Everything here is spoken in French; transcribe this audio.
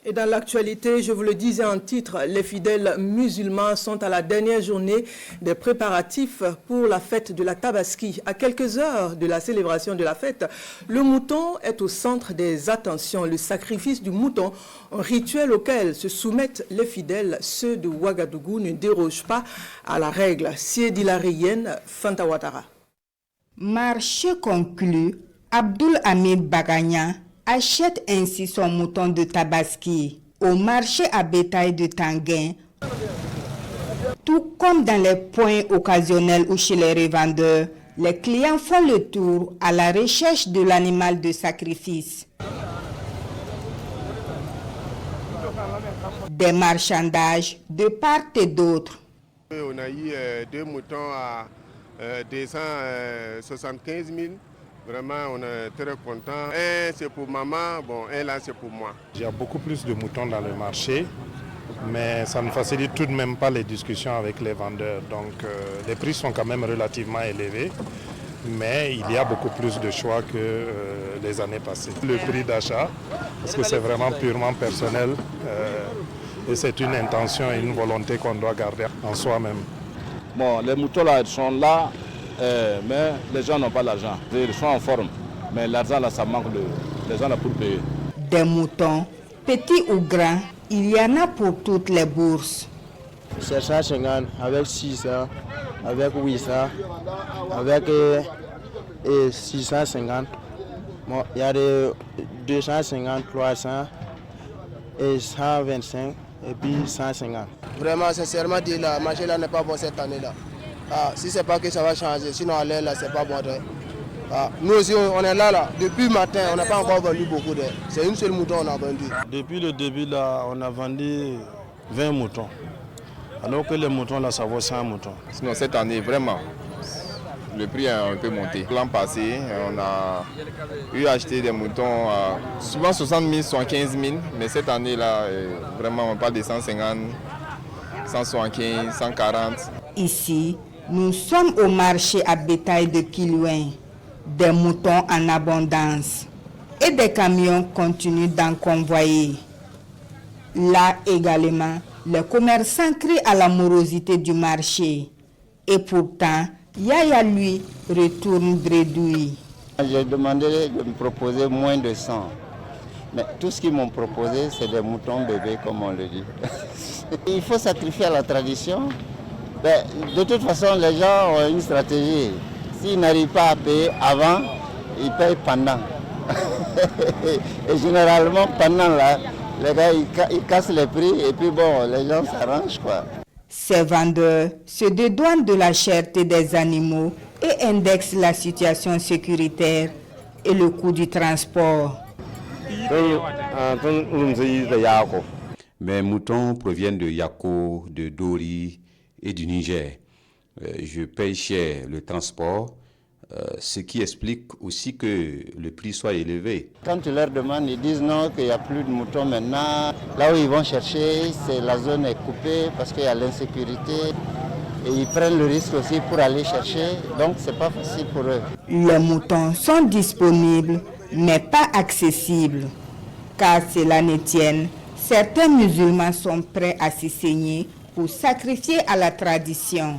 Et dans l'actualité, je vous le disais en titre, les fidèles musulmans sont à la dernière journée des préparatifs pour la fête de la Tabaski. À quelques heures de la célébration de la fête, le mouton est au centre des attentions. Le sacrifice du mouton, un rituel auquel se soumettent les fidèles, ceux de Ouagadougou, ne déroge pas à la règle. Siedi Lariyenne, Fanta Ouattara. Marché conclu, Abdoul Hamid Bagagna achète ainsi son mouton de Tabaski au marché à bétail de Tanguin, tout comme dans les points occasionnels ou chez les revendeurs. Les clients font le tour à la recherche de l'animal de sacrifice. Des marchandages de part et d'autre. On a eu deux moutons à 275 000. Vraiment, on est très content. Un, c'est pour maman, bon, un là, c'est pour moi. Il y a beaucoup plus de moutons dans le marché, mais ça ne facilite tout de même pas les discussions avec les vendeurs. Donc, les prix sont quand même relativement élevés, mais il y a beaucoup plus de choix que les années passées. Le prix d'achat, parce que c'est vraiment purement personnel, et c'est une intention et une volonté qu'on doit garder en soi-même. Bon, les moutons là, ils sont là. Mais les gens n'ont pas l'argent. Ils sont en forme. Mais l'argent là, ça manque les gens là pour payer. Des moutons, petits ou grands, il y en a pour toutes les bourses. 750, avec 600, avec 800, avec 650. Bon, il y a des 250, 300, et 125, et puis 150. Vraiment, sincèrement, dit le marché là n'est pas bon cette année-là. Ah, si c'est pas que ça va changer, sinon à l'air là, c'est pas bon. Ah, nous aussi, on est là. Depuis matin, on n'a pas encore vendu beaucoup. C'est une seule mouton qu'on a vendu. Depuis le début, là, on a vendu 20 moutons. Alors que les moutons, là, ça vaut 100 moutons. Sinon, cette année, vraiment, le prix a un peu monté. L'an passé, on a eu acheté des moutons à souvent 60 000, 75 000. Mais cette année-là, vraiment, on parle de 150, 175, 140. Ici, nous sommes au marché à bétail de Kilouin. Des moutons en abondance et des camions continuent d'en convoyer. Là également, les commerçants crient à la morosité du marché. Et pourtant, Yaya, lui, retourne bredouille. J'ai demandé de me proposer moins de 100. Mais tout ce qu'ils m'ont proposé, c'est des moutons bébés, comme on le dit. Il faut sacrifier à la tradition. Mais de toute façon, les gens ont une stratégie. S'ils n'arrivent pas à payer avant, ils payent pendant. Et généralement, pendant là, les gars, ils cassent les prix et puis bon, les gens s'arrangent, quoi. Ces vendeurs se dédouanent de la cherté des animaux et indexent la situation sécuritaire et le coût du transport. Mes moutons proviennent de Yako, de Dori et du Niger. Je paye cher le transport, ce qui explique aussi que le prix soit élevé. Quand tu leur demandes, ils disent non, qu'il n'y a plus de moutons maintenant. Là où ils vont chercher, la zone est coupée parce qu'il y a l'insécurité. Et ils prennent le risque aussi pour aller chercher, donc c'est pas facile pour eux. Les moutons sont disponibles, mais pas accessibles. Car cela ne tienne, certains musulmans sont prêts à s'y saigner pour sacrifier à la tradition.